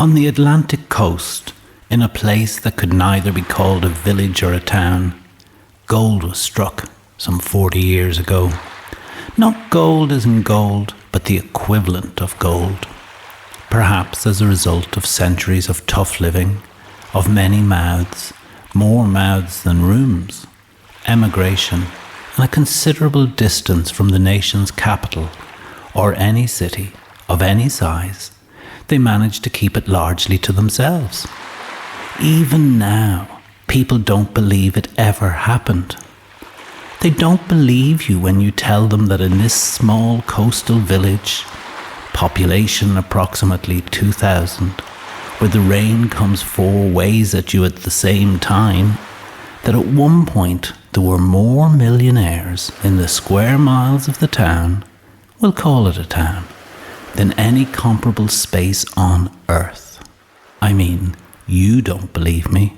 On the Atlantic coast, in a place that could neither be called a village or a town, gold was struck some 40 years ago. Not gold as in gold, but the equivalent of gold. Perhaps as a result of centuries of tough living, of many mouths, more mouths than rooms, emigration, and a considerable distance from the nation's capital, or any city of any size, they managed to keep it largely to themselves. Even now, people don't believe it ever happened. They don't believe you when you tell them that in this small coastal village, population approximately 2,000, where the rain comes 4 ways at you at the same time, that at one point there were more millionaires in the square miles of the town, we'll call it a town, than any comparable space on earth. I mean, you don't believe me,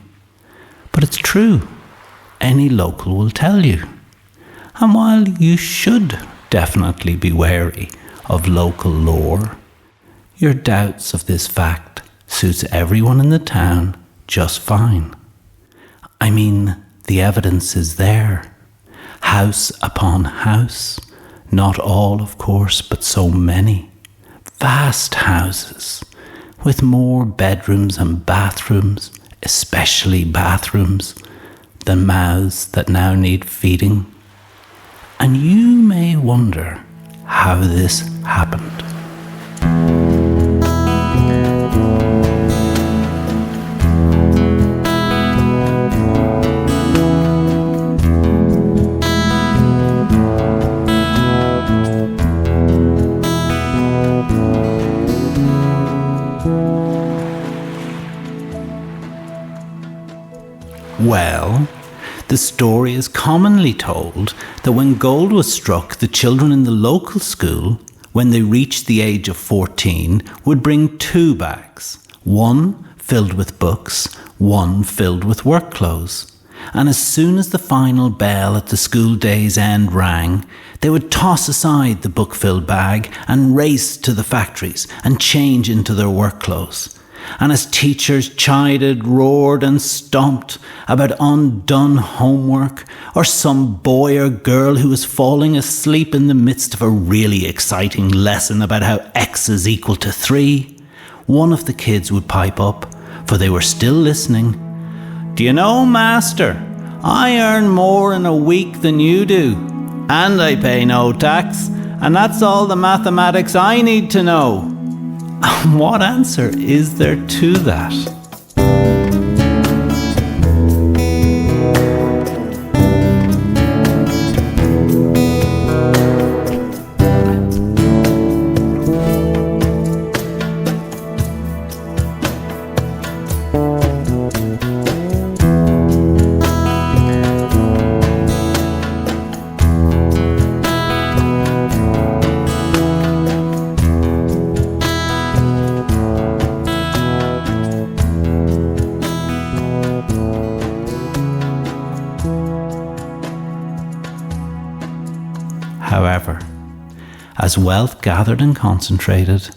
but it's true. Any local will tell you. And while you should definitely be wary of local lore, your doubts of this fact suits everyone in the town just fine. I mean, the evidence is there. House upon house. Not all, of course, but so many. Vast houses, with more bedrooms and bathrooms, especially bathrooms, than mouths that now need feeding. And you may wonder how this happened. Well, the story is commonly told that when gold was struck, the children in the local school, when they reached the age of 14, would bring 2 bags, one filled with books, one filled with work clothes. And as soon as the final bell at the school day's end rang, they would toss aside the book-filled bag and race to the factories and change into their work clothes. And as teachers chided, roared and stomped about undone homework, or some boy or girl who was falling asleep in the midst of a really exciting lesson about how x is equal to 3, one of the kids would pipe up, for they were still listening. "Do you know, master, I earn more in a week than you do, and I pay no tax, and that's all the mathematics I need to know." And what answer is there to that? However, as wealth gathered and concentrated,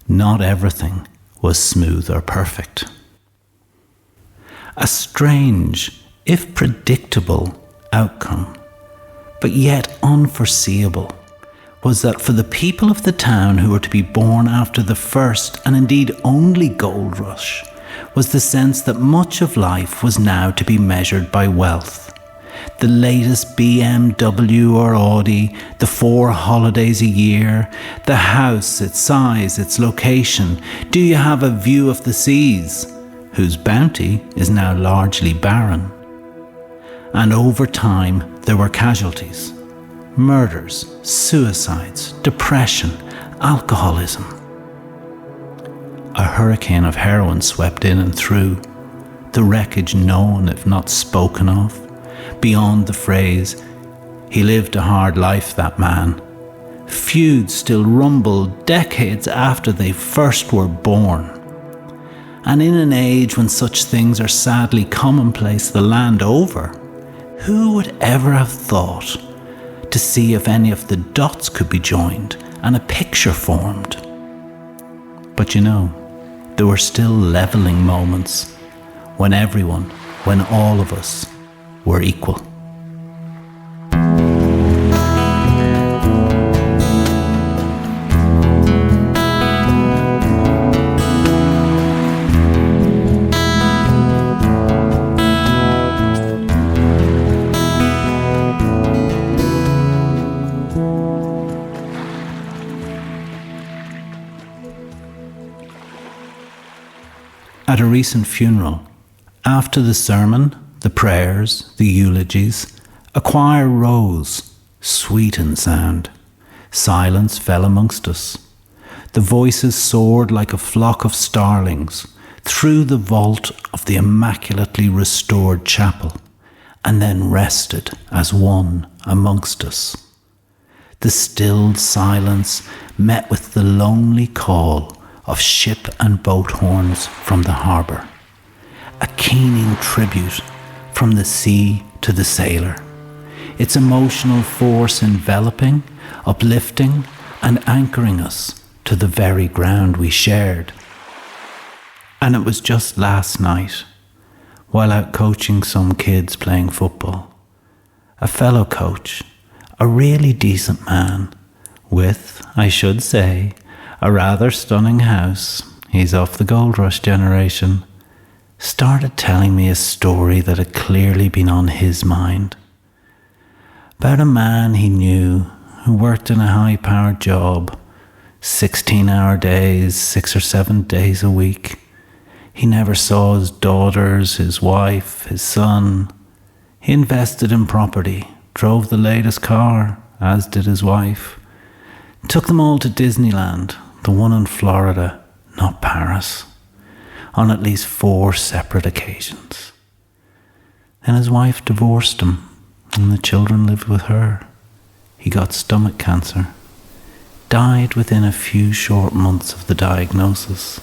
not everything was smooth or perfect. A strange, if predictable, outcome, but yet unforeseeable, was that for the people of the town who were to be born after the first and indeed only gold rush, was the sense that much of life was now to be measured by wealth. The latest BMW or Audi, the 4 holidays a year, the house, its size, its location. Do you have a view of the seas, whose bounty is now largely barren? And over time, there were casualties. Murders, suicides, depression, alcoholism. A hurricane of heroin swept in and through, the wreckage known if not spoken of. Beyond the phrase, "He lived a hard life, that man." Feuds still rumble decades after they first were born. And in an age when such things are sadly commonplace the land over, who would ever have thought to see if any of the dots could be joined and a picture formed? But you know, there were still leveling moments when all of us were equal. At a recent funeral, after the sermon, the prayers, the eulogies, a choir rose, sweet in sound. Silence fell amongst us. The voices soared like a flock of starlings through the vault of the immaculately restored chapel, and then rested as one amongst us. The stilled silence met with the lonely call of ship and boat horns from the harbour, a keening tribute from the sea to the sailor, its emotional force enveloping, uplifting and anchoring us to the very ground we shared. And it was just last night, while out coaching some kids playing football, a fellow coach, a really decent man, with, I should say, a rather stunning house, he's of the gold rush generation, started telling me a story that had clearly been on his mind. About a man he knew who worked in a high-powered job, 16-hour days, 6 or 7 days a week. He never saw his daughters, his wife, his son. He invested in property, drove the latest car, as did his wife. Took them all to Disneyland, the one in Florida, not Paris, on at least 4 separate occasions. Then his wife divorced him, and the children lived with her. He got stomach cancer, died within a few short months of the diagnosis.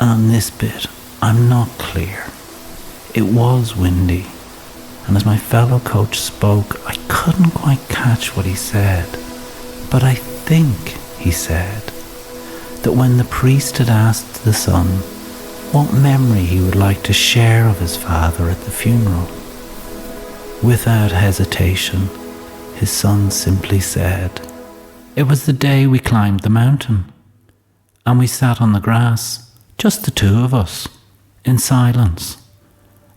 And on this bit, I'm not clear. It was windy, and as my fellow coach spoke, I couldn't quite catch what he said, but I think he said that when the priest had asked the son what memory he would like to share of his father at the funeral, without hesitation, his son simply said, "It was the day we climbed the mountain, and we sat on the grass, just the two of us, in silence,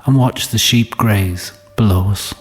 and watched the sheep graze below us."